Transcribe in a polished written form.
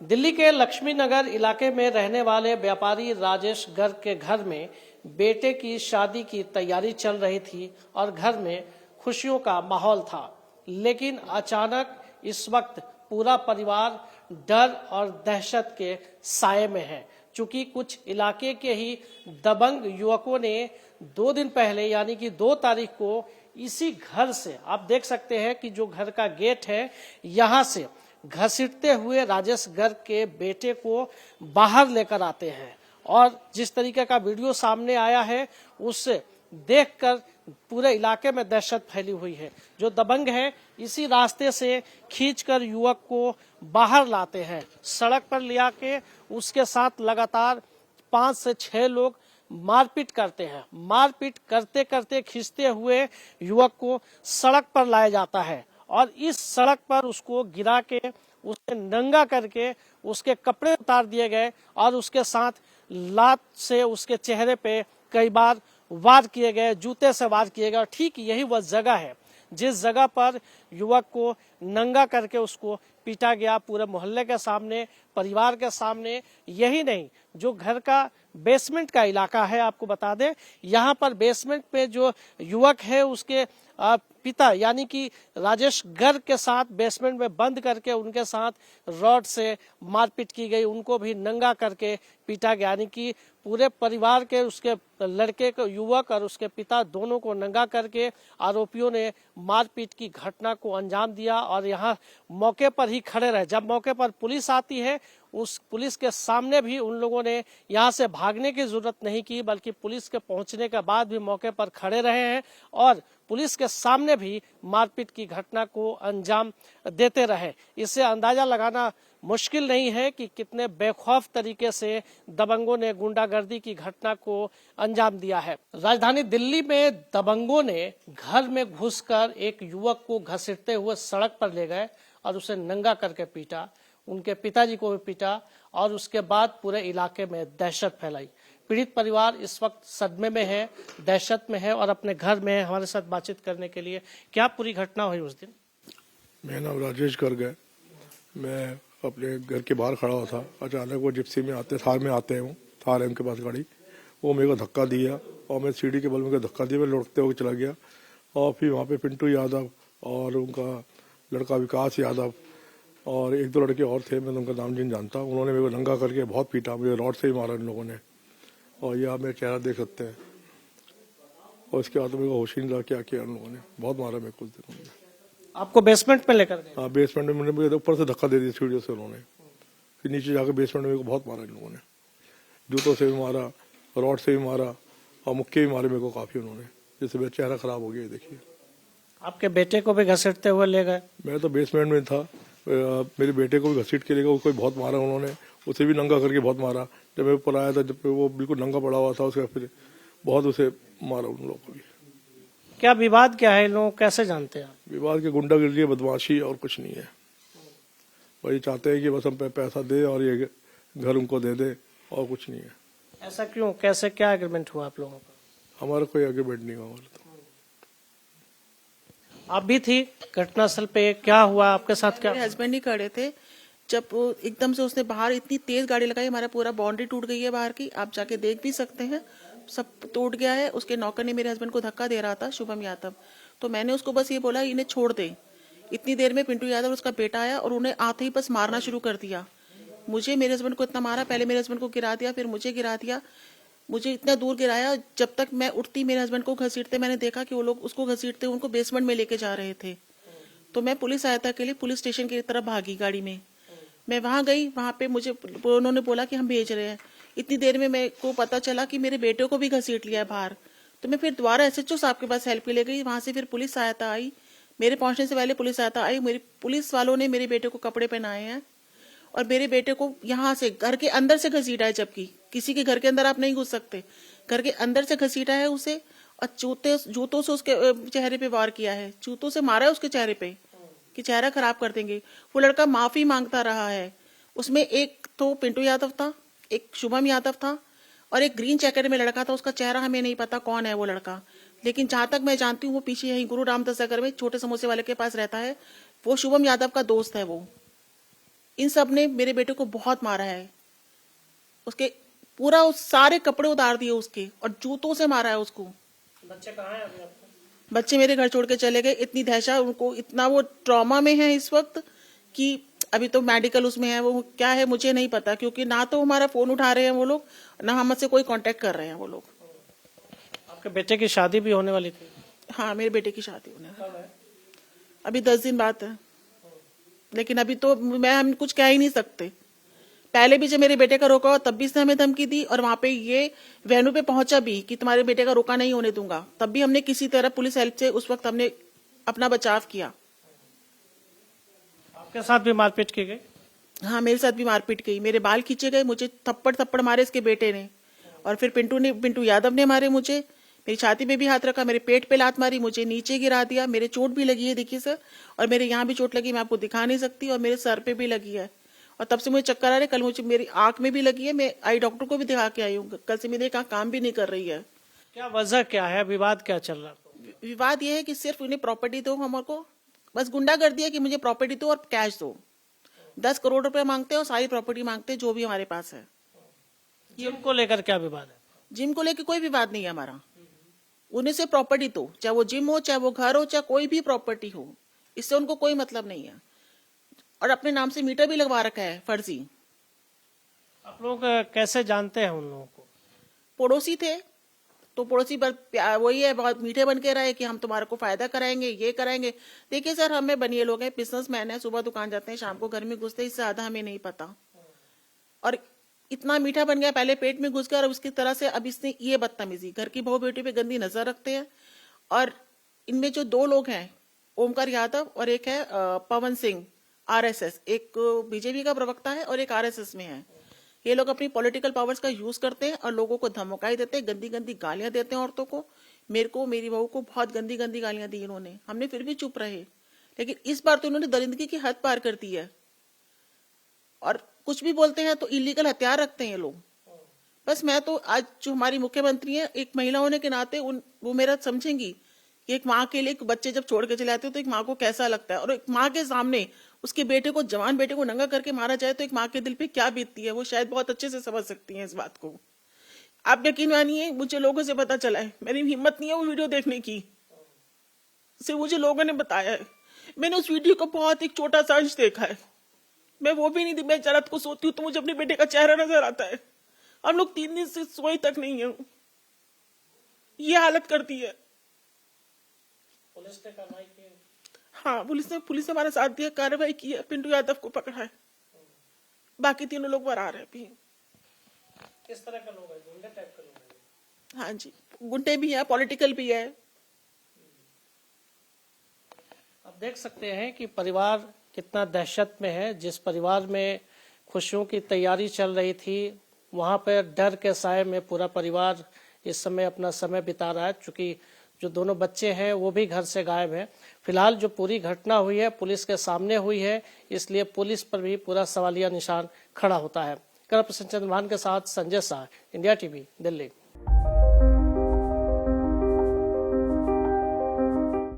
दिल्ली के लक्ष्मी नगर इलाके में रहने वाले व्यापारी राजेश गर्ग के घर में बेटे की शादी की तैयारी चल रही थी और घर में खुशियों का माहौल था। लेकिन अचानक इस वक्त पूरा परिवार डर और दहशत के साए में है, चूंकि कुछ इलाके के ही दबंग युवकों ने 2 दिन पहले यानी कि 2 तारीख को इसी घर से, आप देख सकते हैं कि जो घर का गेट है, यहां से घसीटते हुए राजेश गर्ग के बेटे को बाहर लेकर आते हैं। और जिस तरीके का वीडियो सामने आया है उससे देखकर पूरे इलाके में दहशत फैली हुई है। जो दबंग है इसी रास्ते से खींचकर युवक को बाहर लाते हैं, सड़क पर ले आके उसके साथ लगातार 5 से 6 लोग मारपीट करते हैं। मारपीट करते करते खींचते हुए युवक को सड़क पर लाया जाता है और इस सड़क पर उसको गिरा के, उसे नंगा करके उसके कपड़े उतार दिए गए और उसके साथ लात से उसके चेहरे पे कई बार वार किए गए, जूते से वार किए गए। और ठीक यही वह जगह है जिस जगह पर युवक को नंगा करके उसको पीटा गया, पूरे मोहल्ले के सामने, परिवार के सामने। यही नहीं, जो घर का बेसमेंट का इलाका है, आपको बता दें, यहाँ पर बेसमेंट पे जो युवक है उसके पिता यानी कि राजेश गर्ग के साथ बेसमेंट में बंद करके उनके साथ रॉड से मारपीट की गई, उनको भी नंगा करके पीटा गया। यानी कि पूरे परिवार के, उसके लड़के को, युवक और उसके पिता दोनों को नंगा करके आरोपियों ने मारपीट की घटना को अंजाम दिया और यहाँ मौके पर ही खड़े रहे। जब मौके पर पुलिस आती है, उस पुलिस के सामने भी उन लोगों ने यहाँ से भागने की जरूरत नहीं की, बल्कि पुलिस के पहुंचने के बाद भी मौके पर खड़े रहे हैं और पुलिस के सामने भी मारपीट की घटना को अंजाम देते रहे। इससे अंदाजा लगाना मुश्किल नहीं है कि कितने बेखौफ तरीके से दबंगों ने गुंडागर्दी की घटना को अंजाम दिया है। राजधानी दिल्ली में दबंगों ने घर में घुसकर एक युवक को घसीटते हुए सड़क पर ले गए और उसे नंगा करके पीटा, उनके पिताजी को भी पीटा और उसके बाद पूरे इलाके में दहशत फैलाई। पीड़ित परिवार इस वक्त सदमे में है, दहशत में है और अपने घर में है। हमारे साथ बातचीत करने के लिए, क्या पूरी घटना हुई उस दिन? मेरा नाम राजेश गर्ग है। मैं अपने घर के बाहर खड़ा हुआ था, अचानक वो जिप्सी में आते, थार में आते हैं, थार है उनके पास गाड़ी, वो मेरे को धक्का दिया और मैं सीढ़ी के बल में धक्का दिया, मैं लौटते हुए चला गया। और फिर वहाँ पे पिंटू यादव और उनका लड़का विकास यादव और 1-2 लड़के और थे, मैं उनका नाम नहीं जानता, उन्होंने मेरे को नंगा करके बहुत पीटा, मुझे रॉड से ही मारा इन लोगों ने। और ये आप मेरा चेहरा देख सकते हैं। और इसके बाद मेरे को होश ही नहीं रहा क्या किया उन लोगों ने, बहुत मारा मेरे को। आपको बेसमेंट में लेकर गए? हाँ, बेसमेंट में मुझे ऊपर से धक्का दे दिया सीढ़ियों से उन्होंने, फिर नीचे जाकर बेसमेंट में मेरे को बहुत मारा इन लोगों ने, जूतों से भी मारा, रॉड से भी मारा और मुक्के भी मारे मेरे को काफी उन्होंने, जिससे मेरा चेहरा खराब हो गया। देखिए, आपके बेटे को भी घसीटते हुए ले गए? मैं तो बेसमेंट में था, मेरे बेटे को भी घसीट के ले गए, उसको बहुत मारा उन्होंने, उसे भी नंगा करके बहुत मारा। जब मैं ऊपर आया था, जब वो बिल्कुल नंगा पड़ा हुआ था, उसका फिर बहुत उसे मारा उन लोगों को भी। क्या विवाद क्या है, लोग कैसे जानते हैं? विवाद के गुंडागिरी, बदमाशी और कुछ नहीं है। वही चाहते हैं कि बस हम पैसा दे और ये घर उनको दे दे और कुछ नहीं है। ऐसा क्यों, कैसे, क्या एग्रीमेंट हुआ आप लोगों का? हमारा कोई एग्रीमेंट नहीं हुआ हमारा तो। आप भी थी घटनास्थल पे, क्या हुआ आपके साथ? क्या, मेरे हस्बैंड ही खड़े थे जब वो एकदम से उसने बाहर इतनी तेज गाड़ी लगाई, हमारा पूरा बाउंड्री टूट गई है बाहर की, आप जाके देख भी सकते हैं, सब टूट गया है। उसके नौकर ने मेरे हस्बैंड को धक्का दे रहा था, शुभम यादव, तो मैंने उसको बस ये बोला इन्हें छोड़ दे। इतनी देर में पिंटू यादव उसका बेटा आया और उन्हें आते ही बस मारना शुरू कर दिया। मुझे, मेरे हस्बैंड को इतना मारा, पहले मेरे हस्बैंड को गिरा दिया, फिर मुझे गिरा दिया, मुझे इतना दूर गिराया। जब तक मैं उठती मेरे हस्बैंड को घसीटते, मैंने देखा कि वो लोग उसको घसीटते उनको बेसमेंट में लेके जा रहे थे। तो मैं पुलिस सहायता के लिए पुलिस स्टेशन की तरफ भागी गाड़ी में। मैं वहां गई, वहां पे मुझे उन्होंने बोला कि हम भेज रहे हैं। इतनी देर में मेरे को पता चला कि मेरे बेटे को भी घसीट लिया है बाहर। तो मैं फिर दोबारा SHO साहब के पास हेल्प के लिए गई, वहां से फिर पुलिस सहायता आई। मेरे पहुंचने से पहले पुलिस सहायता आई, मेरी पुलिस वालों ने मेरे बेटे को कपड़े पहनाए हैं और मेरे बेटे को यहाँ से घर के अंदर से घसीटा है, जबकि किसी के घर के अंदर आप नहीं घुस सकते, घर के अंदर से घसीटा है उसे और जूतों से उसके चेहरे पे वार किया है, जूतों से मारा है उसके चेहरे पे कि चेहरा खराब कर देंगे। वो लड़का माफी मांगता रहा है। उसमें एक तो पिंटू यादव था, एक शुभम यादव था और एक ग्रीन जैकेट में लड़का था, उसका चेहरा हमें नहीं पता कौन है वो लड़का, लेकिन जहां तक मैं जानती हूँ वो पीछे यहीं गुरु रामदास नगर में छोटे समोसे वाले के पास रहता है, वो शुभम यादव का दोस्त है वो। इन सब ने मेरे बेटे को बहुत मारा है। उसके पूरा सारे कपड़े उतार दिए उसके और जूतों से मारा है उसको। बच्चे कहाँ हैं अभी आपके? बच्चे मेरे घर छोड़ के चले गए। इतनी दहशत उनको, इतना वो ट्रॉमा में है इस वक्त कि अभी तो मेडिकल उसमें है। वो क्या है मुझे नहीं पता, क्योंकि ना तो हमारा फोन उठा रहे हैं वो लोग, ना हमसे कोई कांटेक्ट कर रहे हैं वो लोग। आपके बेटे की शादी भी होने वाली थी? हाँ, मेरे बेटे की शादी होने है। अभी 10 दिन बाद है, लेकिन अभी तो हम कुछ कह ही नहीं सकते। पहले भी जब मेरे बेटे का रोका तब भी इसने हमें धमकी दी, और वहां पे ये वेन्यू पे पहुंचा भी कि तुम्हारे बेटे का रोका नहीं होने दूंगा। तब भी हमने किसी तरह पुलिस हेल्प से उस वक्त हमने अपना बचाव किया। आपके साथ भी मारपीट की गई? हाँ, मेरे साथ भी मारपीट की। मेरे बाल खींचे गए, मुझे थप्पड़ मारे इसके बेटे ने, और फिर पिंटू यादव ने मारे मुझे। मेरी छाती पे भी हाथ रखा, मेरे पेट पे लात मारी, मुझे नीचे गिरा दिया। मेरे चोट भी लगी है, देखिए सर, और मेरे यहाँ भी चोट लगी, मैं आपको दिखा नहीं सकती, और मेरे सर पे भी लगी है। और तब से मुझे चक्कर आ रहे। कल मुझे मेरी आंख में भी लगी है, मैं आई डॉक्टर को भी दिखा के आई हूँ। कल से मेरी आंख काम भी नहीं कर रही है। क्या वजह क्या है, विवाद क्या चल रहा है? विवाद ये है कि सिर्फ उन्हें प्रॉपर्टी दो, हमारे को बस गुंडागर्दी है कि मुझे प्रॉपर्टी दो और कैश दो। 10 करोड़ रुपए मांगते हैं और सारी प्रॉपर्टी मांगते हैं जो भी हमारे पास है। जिम को लेकर क्या विवाद है? जिम को लेकर कोई विवाद नहीं है हमारा। उन्हें से प्रॉपर्टी दो, चाहे वो जिम हो, चाहे वो घर हो, चाहे कोई भी प्रॉपर्टी हो, इससे उनको कोई मतलब नहीं है। और अपने नाम से मीटर भी लगवा रखा है फर्जी। आप लोग कैसे जानते हैं उन लोगों को? पड़ोसी थे, तो पड़ोसी वही है, बहुत मीठे बन के रहे कि हम तुम्हारे को फायदा कराएंगे, ये कराएंगे। देखिए सर, हमें बनिए लोग हैं, बिजनेसमैन है, सुबह दुकान जाते हैं, शाम को घर में घुसते, इससे ज्यादा हमें नहीं पता। और इतना मीठा बन गया, पहले पेट में घुस गया और उसकी तरह से अब इसने ये बदतमीजी, घर की बहू बेटी पे गंदी नजर रखते हैं। और इनमें जो 2 लोग हैं, ओमकार यादव और एक है पवन सिंह, आरएसएस, एक बीजेपी का प्रवक्ता है और एक आरएसएस में है। ये लोग अपनी पॉलिटिकल पावर्स का यूज करते हैं और लोगों को धमकाई देते हैं, गंदी गंदी गालियां देते हैं औरतों को। मेरे को, मेरी बहू को बहुत गंदी गंदी गालियां दी इन्होंने। हमने फिर भी चुप रहे, लेकिन इस बार तो इन्होंने दरिंदगी की हद पार कर दी है। और कुछ भी बोलते हैं तो इलीगल हथियार रखते हैं ये लोग। बस मैं तो आज जो हमारी मुख्यमंत्री है, एक महिला होने के नाते वो मेरा समझेंगी कि एक माँ के लिए बच्चे जब छोड़ के चले आते हो तो एक माँ को कैसा लगता है। और एक माँ के सामने उसके बेटे को, जवान बेटे को नंगा करके मारा जाए तो एक माँ के दिल पे क्या बीतती है, वो शायद बहुत अच्छे से समझ सकती है इस बात को। आप यकीन मानिए, मुझे लोगों से पता चला है, मेरी हिम्मत नहीं है वो वीडियो देखने की, सिर्फ मुझे लोगों ने बताया है। मैंने उस वीडियो का बहुत एक छोटा सा अंश देखा है। मैं वो भी नहीं थी, मैं रात को सोती हूँ तो मुझे अपने बेटे का चेहरा नजर आता है। हम लोग 3 दिन से सोई तक नहीं है, ये हालत करती है। पुलिस ने कार्रवाई की? हाँ, पुलिस ने हमारा साथ दिया, कार्रवाई की है, पिंटू यादव को पकड़ा है। बाकी 3 लोग फरार है अभी। किस तरह का लोग है? गुंडे टाइप के लोग हैं? हाँ जी, गुंडे भी है, पॉलिटिकल भी है। आप देख सकते हैं कि परिवार कितना दहशत में है। जिस परिवार में खुशियों की तैयारी चल रही थी, वहां पर डर के साए में पूरा परिवार इस समय अपना समय बिता रहा है। चूंकि जो दोनों बच्चे हैं वो भी घर से गायब हैं। फिलहाल जो पूरी घटना हुई है पुलिस के सामने हुई है, इसलिए पुलिस पर भी पूरा सवालिया निशान खड़ा होता है। कैमरा पर्सन चंद्रभान के साथ संजय शाह, इंडिया टीवी, दिल्ली।